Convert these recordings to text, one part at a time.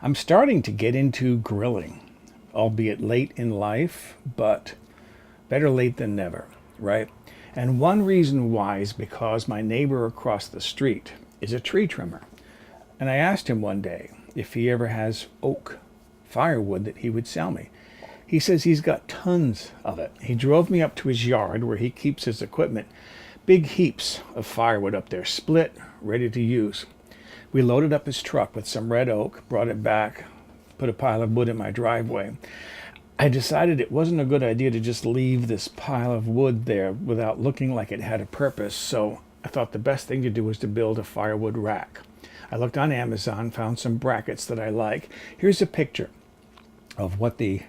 I'm starting to get into grilling, albeit late in life, but better late than never, right? And one reason why is because my neighbor across the street is a tree trimmer. And I asked him one day if he ever has oak firewood that he would sell me. He says he's got tons of it. He drove me up to his yard where he keeps his equipment. Big heaps of firewood up there, split, ready to use. We loaded up his truck with some red oak, brought it back, put a pile of wood in my driveway. I decided it wasn't a good idea to just leave this pile of wood there without looking like it had a purpose, so I thought the best thing to do was to build a firewood rack. I looked on Amazon, found some brackets that I like. Here's a picture of what the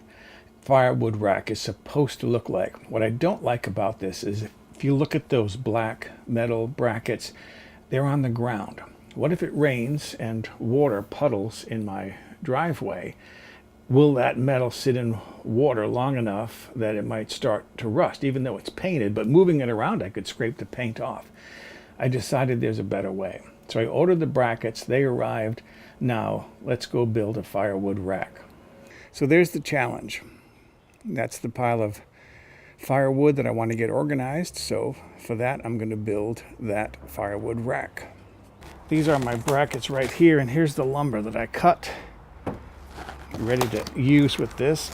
firewood rack is supposed to look like. What I don't like about this is if you look at those black metal brackets, they're on the ground. What if it rains and water puddles in my driveway? Will that metal sit in water long enough that it might start to rust, even though it's painted, but moving it around, I could scrape the paint off. I decided there's a better way. So I ordered the brackets, they arrived. Now let's go build a firewood rack. So there's the challenge. That's the pile of firewood that I want to get organized. So for that, I'm going to build that firewood rack. These are my brackets right here, and here's the lumber that I cut. Ready to use with this.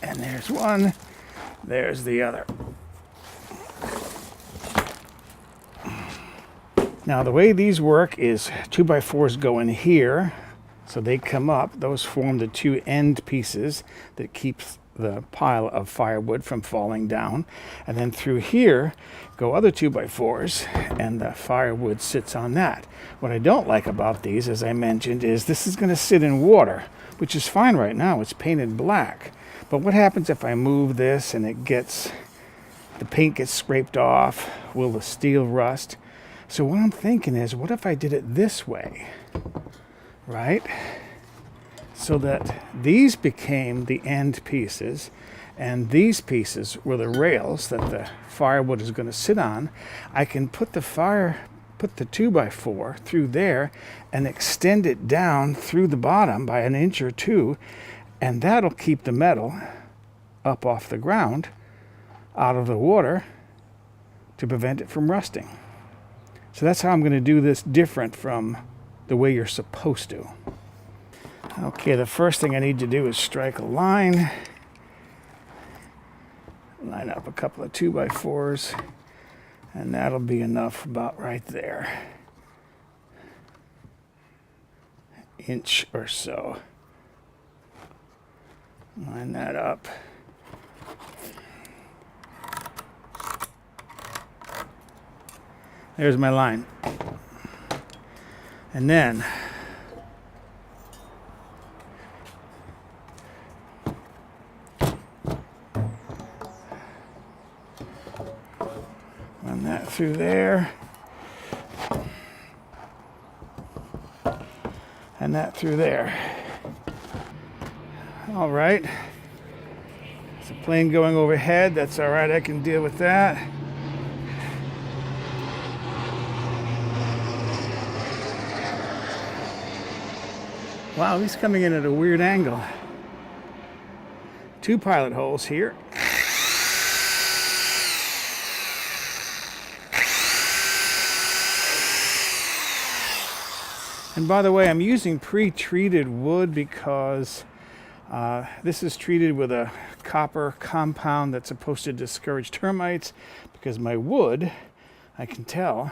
And there's one, there's the other. Now the way these work is 2x4s go in here, so they come up. Those form the two end pieces that keeps the pile of firewood from falling down. And then through here go other 2x4s, and the firewood sits on that. What I don't like about these, as I mentioned, is this is going to sit in water, which is fine right now. It's painted black. But what happens if I move this and the paint gets scraped off? Will the steel rust? So what I'm thinking is, what if I did it this way, right? So that these became the end pieces, and these pieces were the rails that the firewood is going to sit on. I can put the 2x4 through there and extend it down through the bottom by an inch or two, and that'll keep the metal up off the ground, out of the water, to prevent it from rusting. So that's how I'm going to do this different from the way you're supposed to. Okay, the first thing I need to do is strike a line. Line up a couple of 2x4s, and that'll be enough about right there. Inch or so. Line that up. There's my line. And then run that through there. And that through there. All right. There's a plane going overhead. That's all right. I can deal with that. Wow, he's coming in at a weird angle. 2 pilot holes here. And by the way, I'm using pre-treated wood because this is treated with a copper compound that's supposed to discourage termites, because my wood, I can tell,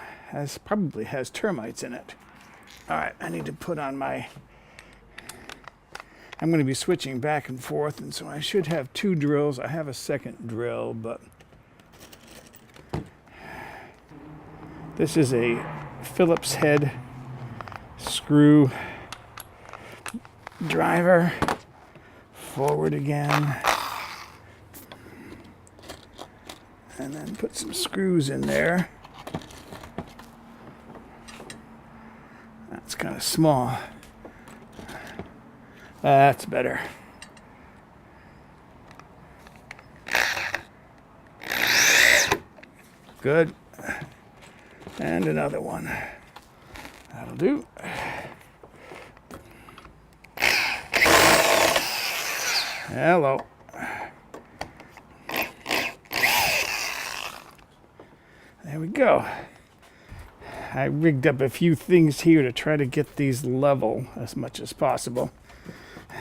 probably has termites in it. All right, I need to put on my... I'm going to be switching back and forth, and so I should have 2 drills. I have a second drill, but this is a Phillips head screw driver. Forward again, and then put some screws in there. That's kind of small. That's better. Good. And another one. That'll do. Hello. There we go. I rigged up a few things here to try to get these level as much as possible.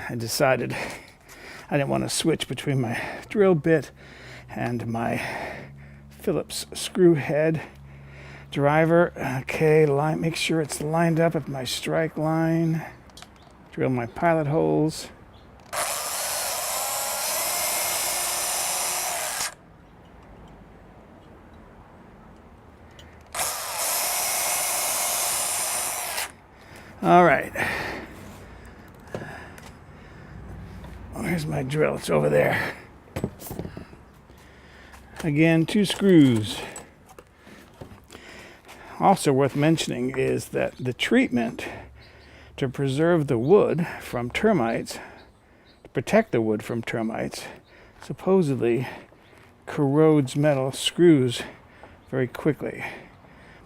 I decided I didn't want to switch between my drill bit and my Phillips screw head driver. Okay, make sure it's lined up with my strike line. Drill my pilot holes. All right. Where's my drill? It's over there. Again, 2 screws. Also worth mentioning is that the treatment to preserve the wood from termites, to protect the wood from termites, supposedly corrodes metal screws very quickly.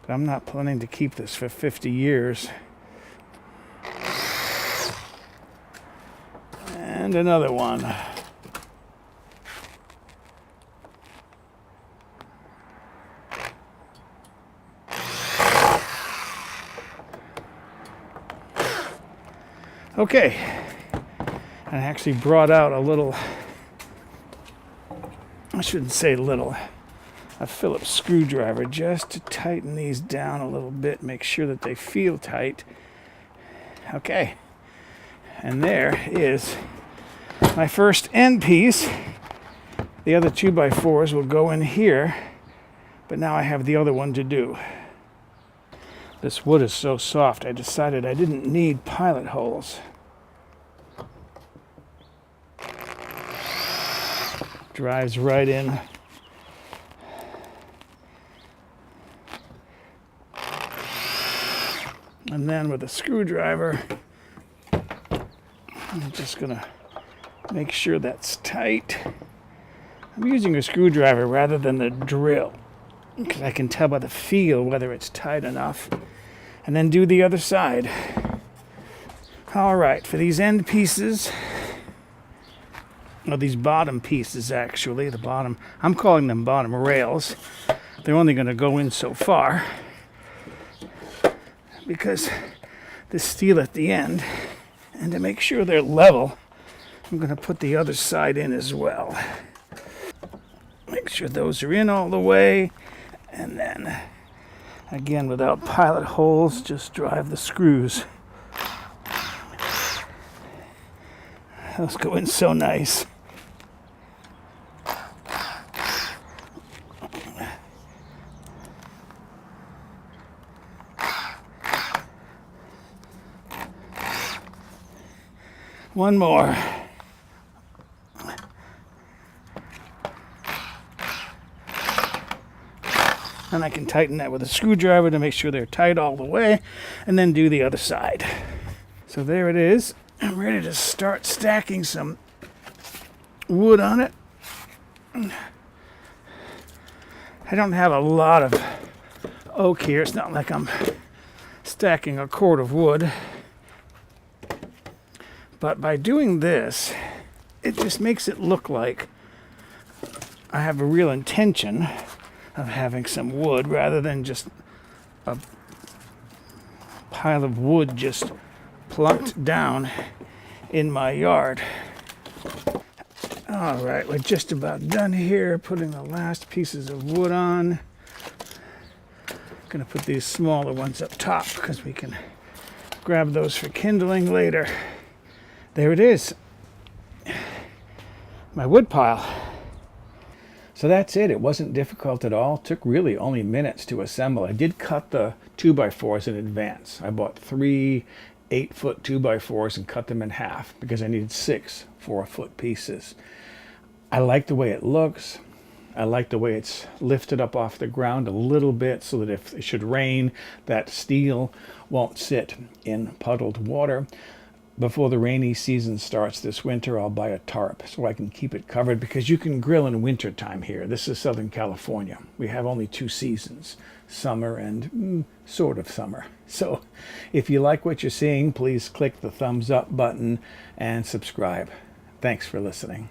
But I'm not planning to keep this for 50 years. And another one. Okay, I actually brought out a little, I shouldn't say little, a Phillips screwdriver just to tighten these down a little bit, make sure that they feel tight. Okay, and there is my first end piece. The other 2x4s will go in here, but now I have the other one to do. This wood is so soft, I decided I didn't need pilot holes. Drives right in. And then with a screwdriver, I'm just gonna make sure that's tight. I'm using a screwdriver rather than the drill because I can tell by the feel whether it's tight enough. And then do the other side. All right, for these end pieces, or these bottom pieces actually, the bottom, I'm calling them bottom rails. They're only going to go in so far because the steel at the end, and to make sure they're level, I'm going to put the other side in as well. Make sure those are in all the way, and then again, without pilot holes, just drive the screws. Those go in so nice. One more. And I can tighten that with a screwdriver to make sure they're tight all the way, and then do the other side. So there it is. I'm ready to start stacking some wood on it. I don't have a lot of oak here. It's not like I'm stacking a cord of wood. But by doing this, it just makes it look like I have a real intention of having some wood rather than just a pile of wood just plunked down in my yard. All right, we're just about done here, putting the last pieces of wood on. Gonna put these smaller ones up top because we can grab those for kindling later. There it is, my wood pile. So that's it. It wasn't difficult at all. It took really only minutes to assemble. I did cut the 2x4s in advance. I bought 3 8-foot 2x4s and cut them in half because I needed 6 4-foot pieces. I like the way it looks. I like the way it's lifted up off the ground a little bit so that if it should rain, that steel won't sit in puddled water. Before the rainy season starts this winter, I'll buy a tarp so I can keep it covered, because you can grill in winter time here. This is Southern California. We have only 2 seasons, summer and sort of summer. So if you like what you're seeing, please click the thumbs up button and subscribe. Thanks for listening.